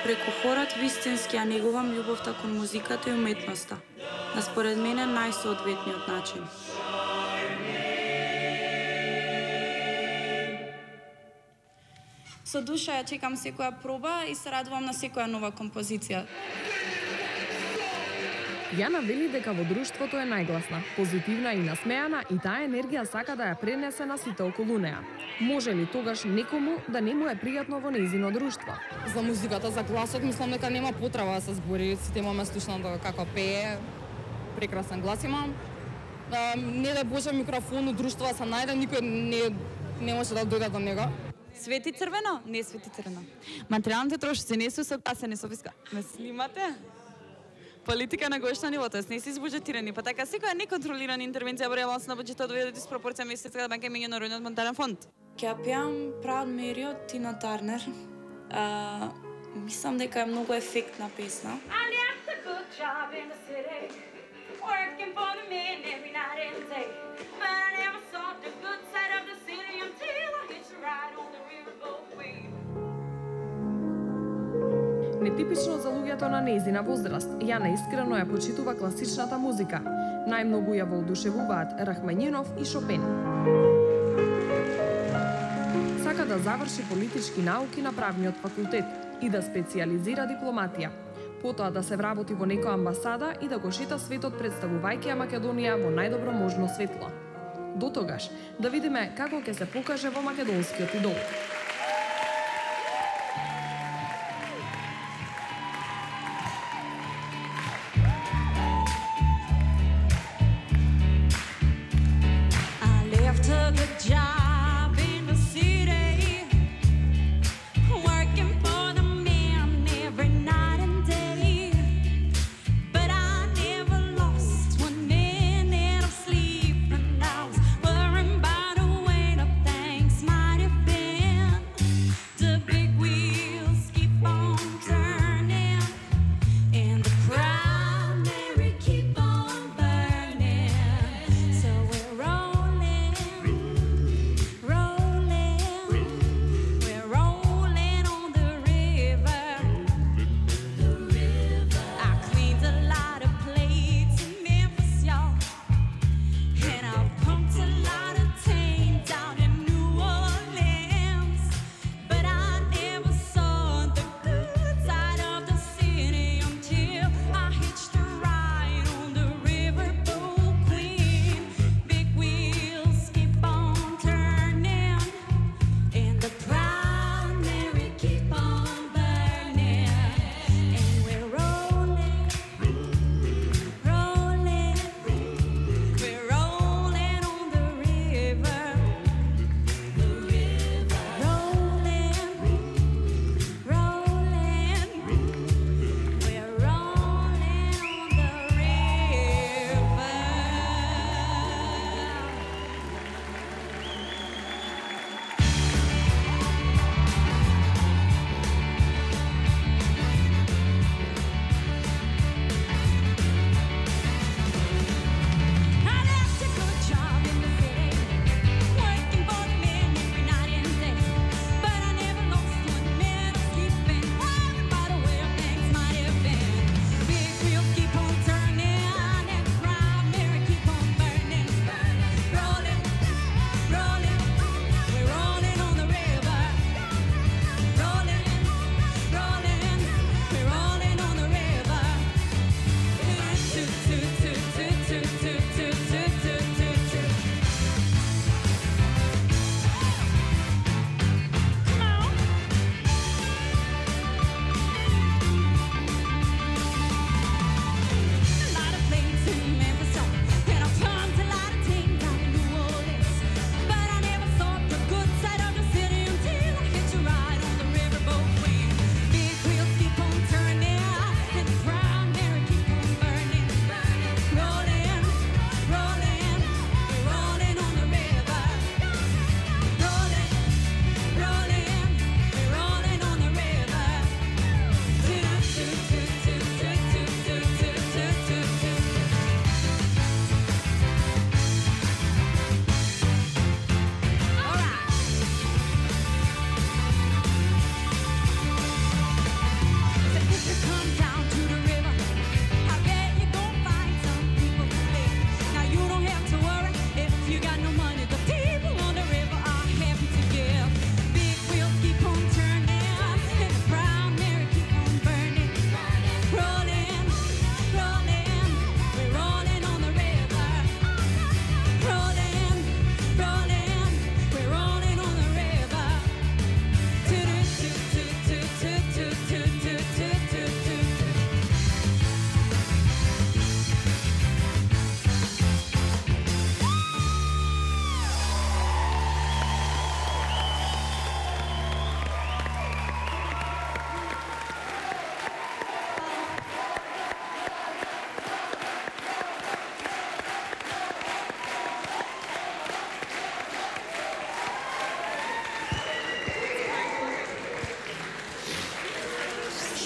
преку хорот вистински ја негувам љубовта кон музиката и уметноста, на според мене најсоодветниот начин. Со душа ја чекам секоја проба и се радувам на секоја нова композиција. Јана вели дека во друштвото е најгласна, позитивна и насмеана и таа енергија сака да ја пренесе на сите околу неа. Може ли тогаш некому да не му е пријатно во нејзино друштво? За музиката, за гласот, мислам дека нема потреба да се збори. Сите имаме слушнато како пее, прекрасен глас има. Не да Боже микрофон у друштва се најде, никој не може да дојде до него. Свети црвено? Не свети црвено. Материјалните трошоци не се согласени со фиска. Ме снимате? Политика на гошно ниво, тоест не се избуџетирани, па така секоја неконтролирана интервенција во реалност на буџетот доведе до диспропорција меѓу Светската банка и меѓу Народниот монетарен фонд. Ќе ја пеам Proud Mary од Тина Тарнер. Мислам дека е многу ефектна песна. Нетипично за луѓето на нејзина возраст, Јана искрено ја почитува класичната музика. Најмногу ја воодушевуваат Рахманинов и Шопен. Сака да заврши политички науки на правниот факултет и да специјализира дипломатија. Потоа да се вработи во некоја амбасада и да го шета светот представувајќи ја Македонија во најдобро можно светло. До тогаш, да видиме како ќе се покаже во македонскиот идол.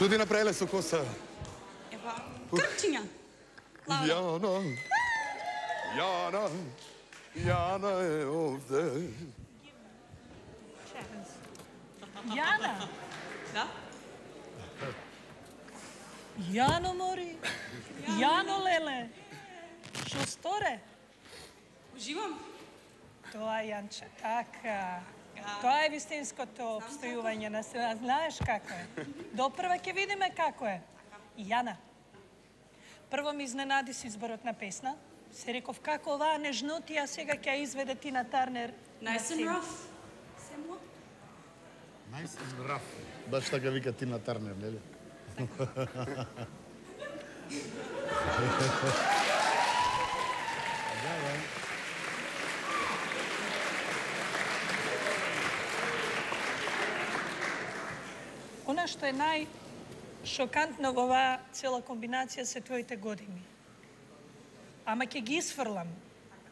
Што ти направиле со коса? Ева, крчиња. Јана, Јана, Јана е овде. Јана? Да? Јано мори? Јано леле? Што сторе? Уживам. Тоа е Јанче, така. Тоа е вистинското обстојување на сцена. Знаеш како е? Допрва ќе видиме како е. Јана, прво ми изненади с изборот на песна. Се реков како оваа нежнотија сега ќе ја изведе Тина Тарнер. Nice and rough. Семо? Nice and rough. Баш така вика Тина Тарнер, нели? Она што е најшокантно во оваа цела комбинација се твоите години. Ама ќе ги исфрлам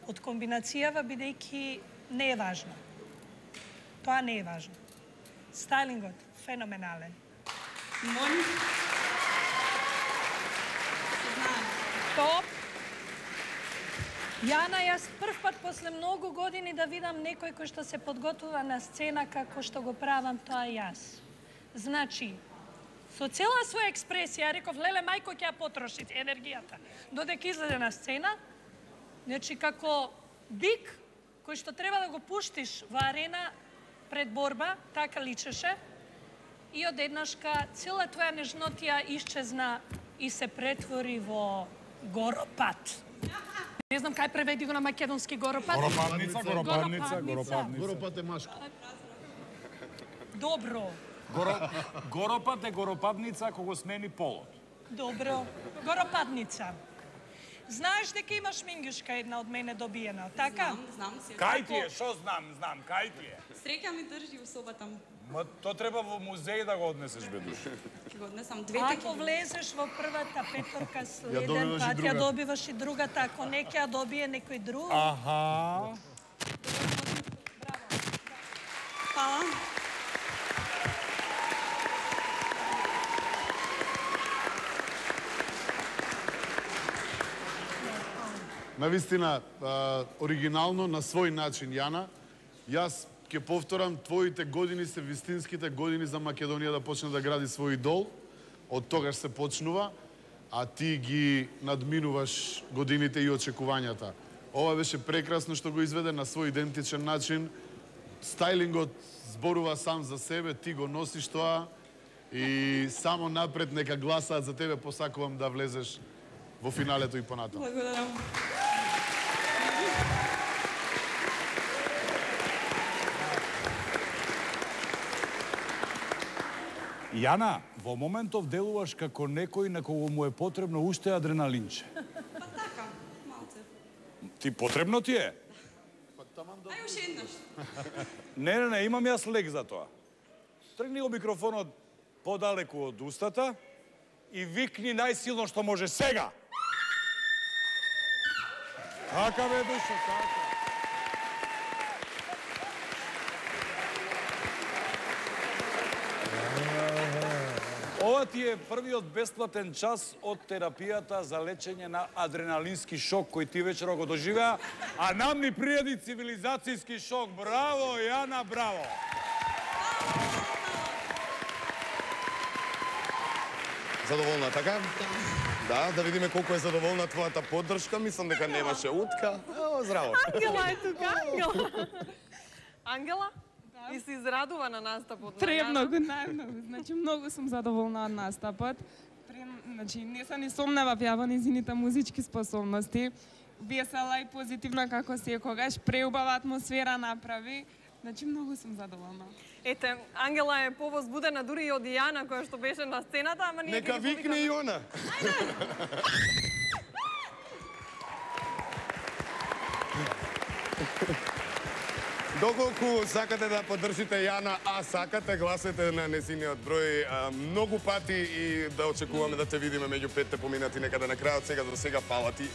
од комбинацијава, бидејќи не е важно. Тоа не е важно. Стайлингот, феноменален. Моли. Топ. Јана, јас прв пат после многу години да видам некој кој што се подготвува на сцена како што го правам тоа јас. Значи, со цела своја експресија, реков, леле, мајко ќе ја потроши енергијата. Додека излезе на сцена, значи како бик кој што треба да го пуштиш во арена пред борба, така личеше. И одеднашка цела твоја нежнотија исчезна и се претвори во горопат. Не знам кај преведи го на македонски горопат. Горопат е машко. Добро. Горопат е горопадница кога смени полот. Добро. Горопадница. Знаеш дека имаш мингюшка една од мене добиена, така? Знам се. Кај ти е? Шо знам, кај ти е? Среќа ми држи у собата му. Ма то треба во музеј да го однесеш, бе душа. Ќе го однесам двете. Ако влезеш во првата петорка следен добиваш и пат, ја другата. добиваш и другата, ако не ќе ја добие некој друг. Аха. Фала. Навистина, оригинално, на свој начин, Јана. Јас ќе повторам, твоите години се вистинските години за Македонија да почне да гради свој идол. Од тогаш се почнува, а ти ги надминуваш годините и очекувањата. Ова беше прекрасно што го изведе на свој идентичен начин. Стайлингот зборува сам за себе, ти го носиш тоа и само напред нека гласаат за тебе, посакувам да влезеш во финалето и понатаму. Благодарам. Јана, во моментов делуваш како некој на кого му е потребно уште адреналинче. Па така, малце. Ти потребно ти е? Ај уште еднаш. Не, имам јас лек за тоа. Тргни го микрофонот подалеку од устата и викни најсилно што може сега. Така бе, душа, така. Ова ти е првиот бесплатен час од терапијата за лечење на адреналински шок кој ти вечера го доживеа, а нам ни пријади цивилизацијски шок. Браво, Јана, браво! Задоволна, така? Да видиме колку е задоволна твојата поддршка. Мислам дека немаше утка. Здраво. Ангела е тука, Ангела. Ангела? И се израдува на настапот. Премногу, најмногу. Значи, многу сум задоволна од настапот. Значи, не се ни сомневав ја во незините музички способности. Весела и позитивна како секогаш, преубава атмосфера направи. Значи, многу сум задоволна. Ете, Ангела е повозбудена дури и од Јана која што беше на сцената, ама ние Нека викне и она. Доколку сакате да поддржите Јана, а сакате, гласете на незиниот број многу пати и да очекуваме да те видиме меѓу 5 поминати некаде на крајот. Сега до сега, фала ти.